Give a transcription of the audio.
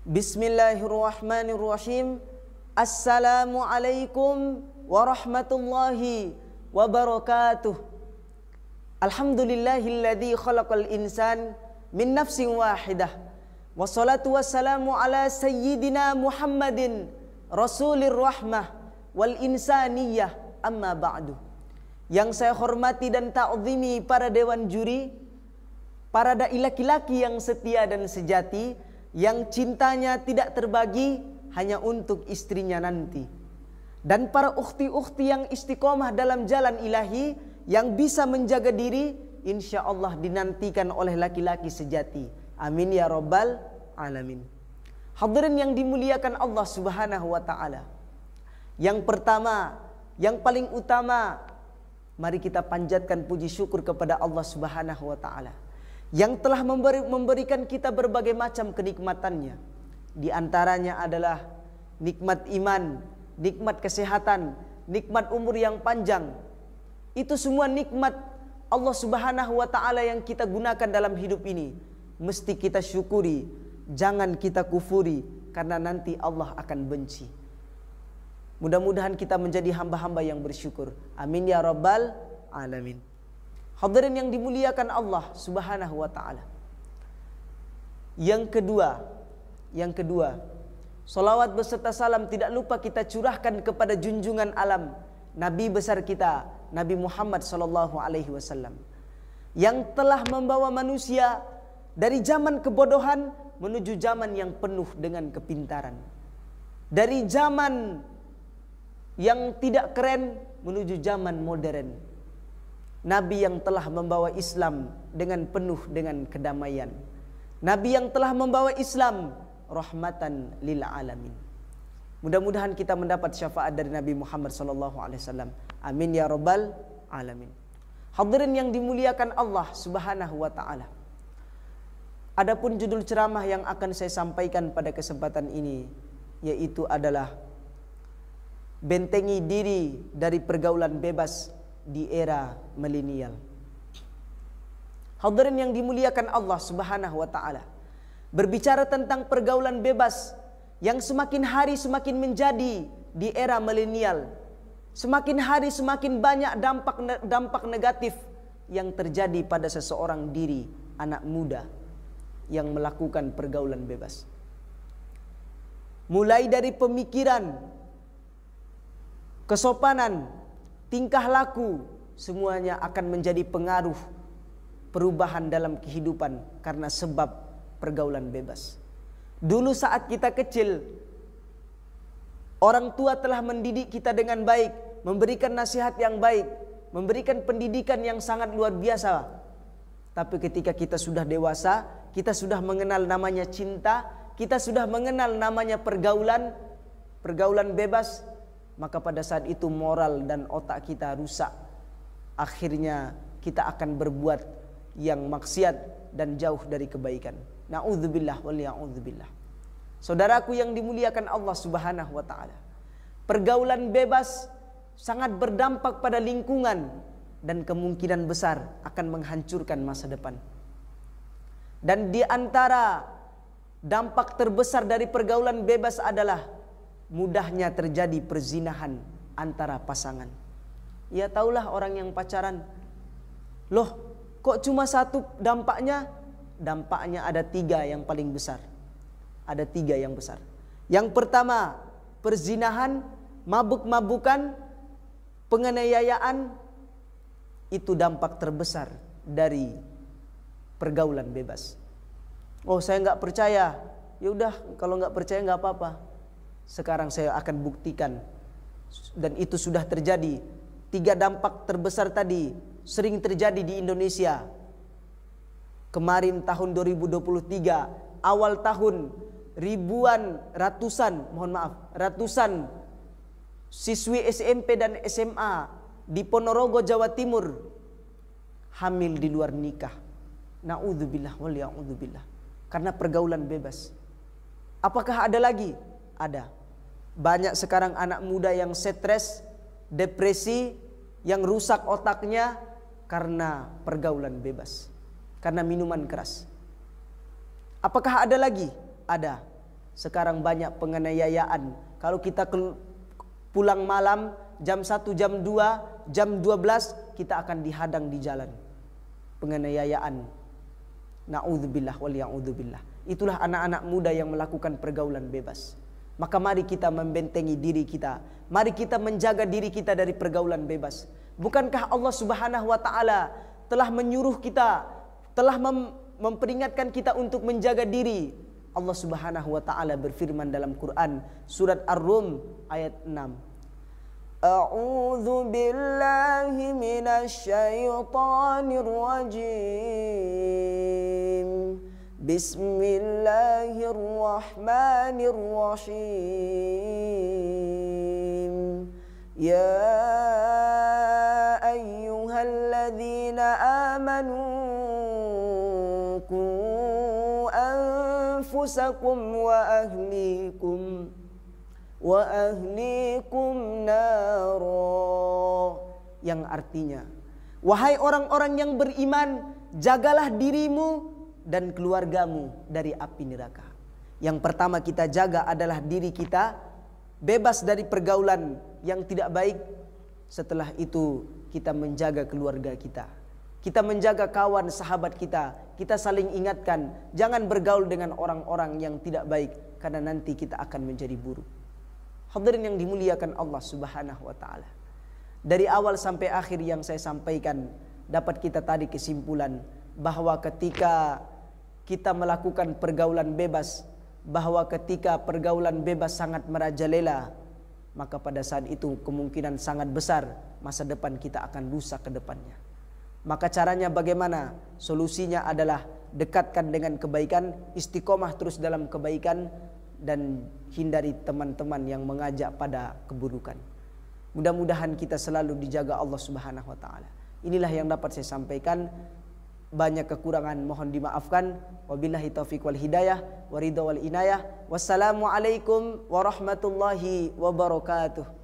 Bismillahirrahmanirrahim. Assalamualaikum warahmatullahi wabarakatuh. Alhamdulillahilladzi khalaqal insan min nafsin wahidah. Wassalatu wassalamu ala sayyidina Muhammadin Rasulir rahmah wal insaniyah, amma ba'du. Yang saya hormati dan ta'zimi para dewan juri, para dai laki-laki yang setia dan sejati, yang cintanya tidak terbagi hanya untuk istrinya nanti. Dan para ukhti-ukhti yang istiqomah dalam jalan ilahi, yang bisa menjaga diri, insya Allah dinantikan oleh laki-laki sejati. Amin ya rabbal alamin. Hadirin yang dimuliakan Allah subhanahu wa ta'ala, yang pertama, yang paling utama, mari kita panjatkan puji syukur kepada Allah subhanahu wa ta'ala yang telah memberikan kita berbagai macam kenikmatannya. Di antaranya adalah nikmat iman, nikmat kesehatan, nikmat umur yang panjang. Itu semua nikmat Allah subhanahu wa ta'ala yang kita gunakan dalam hidup ini. Mesti kita syukuri, jangan kita kufuri, karena nanti Allah akan benci. Mudah-mudahan kita menjadi hamba-hamba yang bersyukur. Amin ya rabbal alamin. Hadirin yang dimuliakan Allah subhanahu wa ta'ala. Yang kedua, salawat beserta salam tidak lupa kita curahkan kepada junjungan alam, Nabi besar kita, Nabi Muhammad sallallahu alaihi wasallam, yang telah membawa manusia dari zaman kebodohan menuju zaman yang penuh dengan kepintaran. Dari zaman yang tidak keren menuju zaman modern. Nabi yang telah membawa Islam dengan penuh dengan kedamaian. Nabi yang telah membawa Islam rahmatan lil alamin. Mudah-mudahan kita mendapat syafaat dari Nabi Muhammad SAW. Amin ya rabbal alamin. Hadirin yang dimuliakan Allah subhanahu wa ta'ala. Adapun judul ceramah yang akan saya sampaikan pada kesempatan ini, yaitu adalah bentengi diri dari pergaulan bebas di era milenial. Hadirin yang dimuliakan Allah subhanahu wa ta'ala, berbicara tentang pergaulan bebas yang semakin hari semakin menjadi di era milenial. Semakin hari semakin banyak dampak negatif yang terjadi pada seseorang diri anak muda yang melakukan pergaulan bebas. Mulai dari pemikiran, kesopanan, tingkah laku, semuanya akan menjadi pengaruh perubahan dalam kehidupan karena sebab pergaulan bebas. Dulu saat kita kecil, orang tua telah mendidik kita dengan baik, memberikan nasihat yang baik, memberikan pendidikan yang sangat luar biasa. Tapi ketika kita sudah dewasa, kita sudah mengenal namanya cinta, kita sudah mengenal namanya pergaulan bebas, maka pada saat itu moral dan otak kita rusak. Akhirnya kita akan berbuat yang maksiat dan jauh dari kebaikan. Na'udzubillah wal ya'udzubillah. Saudaraku yang dimuliakan Allah subhanahu wa ta'ala, pergaulan bebas sangat berdampak pada lingkungan dan kemungkinan besar akan menghancurkan masa depan. Dan di antara dampak terbesar dari pergaulan bebas adalah mudahnya terjadi perzinahan antara pasangan. Ya taulah orang yang pacaran, loh kok cuma satu dampaknya? Dampaknya ada tiga yang paling besar. Ada tiga yang besar. Yang pertama, perzinahan, mabuk-mabukan, penganiayaan. Itu dampak terbesar dari pergaulan bebas. Oh saya nggak percaya. Ya udah, kalau nggak percaya nggak apa-apa. Sekarang saya akan buktikan. Dan itu sudah terjadi. Tiga dampak terbesar tadi sering terjadi di Indonesia. Kemarin tahun 2023, awal tahun, ratusan siswi SMP dan SMA di Ponorogo, Jawa Timur hamil di luar nikah. Na'udzubillah wal ya'udzubillah. Karena pergaulan bebas. Apakah ada lagi? Ada. Banyak sekarang anak muda yang stres, depresi, yang rusak otaknya karena pergaulan bebas, karena minuman keras. Apakah ada lagi? Ada. Sekarang banyak penganiayaan. Kalau kita pulang malam jam 1, jam 2, jam 12, kita akan dihadang di jalan. Penganiayaan. Na'udzubillah wal ya'udzubillah. Itulah anak-anak muda yang melakukan pergaulan bebas. Maka mari kita membentengi diri kita. Mari kita menjaga diri kita dari pergaulan bebas. Bukankah Allah Subhanahu wa taala telah menyuruh kita, telah memperingatkan kita untuk menjaga diri? Allah Subhanahu wa taala berfirman dalam Quran surat Ar-Rum ayat 6. A'udzu billahi minasy syaithanir rajim. Bismillahirrahmanirrahim. Ya ayyuhalladzina amanu qu anfusakum wa ahlikum nara. Yang artinya, wahai orang-orang yang beriman, jagalah dirimu dan keluargamu dari api neraka. Yang pertama kita jaga adalah diri kita bebas dari pergaulan yang tidak baik. Setelah itu kita menjaga keluarga kita. Kita menjaga kawan sahabat kita. Kita saling ingatkan, jangan bergaul dengan orang-orang yang tidak baik, karena nanti kita akan menjadi buruk. Hadirin yang dimuliakan Allah Subhanahu wa taala. Dari awal sampai akhir yang saya sampaikan, dapat kita tarik kesimpulan bahwa ketika kita melakukan pergaulan bebas, bahwa ketika pergaulan bebas sangat merajalela, maka pada saat itu kemungkinan sangat besar masa depan kita akan rusak ke depannya. Maka caranya bagaimana? Solusinya adalah dekatkan dengan kebaikan, istiqomah terus dalam kebaikan, dan hindari teman-teman yang mengajak pada keburukan. Mudah-mudahan kita selalu dijaga Allah Subhanahu wa taala. Inilah yang dapat saya sampaikan. Banyak kekurangan mohon dimaafkan. Wabillahi taufiq wal hidayah wa ridha wal inayah. Wassalamualaikum warahmatullahi wabarakatuh.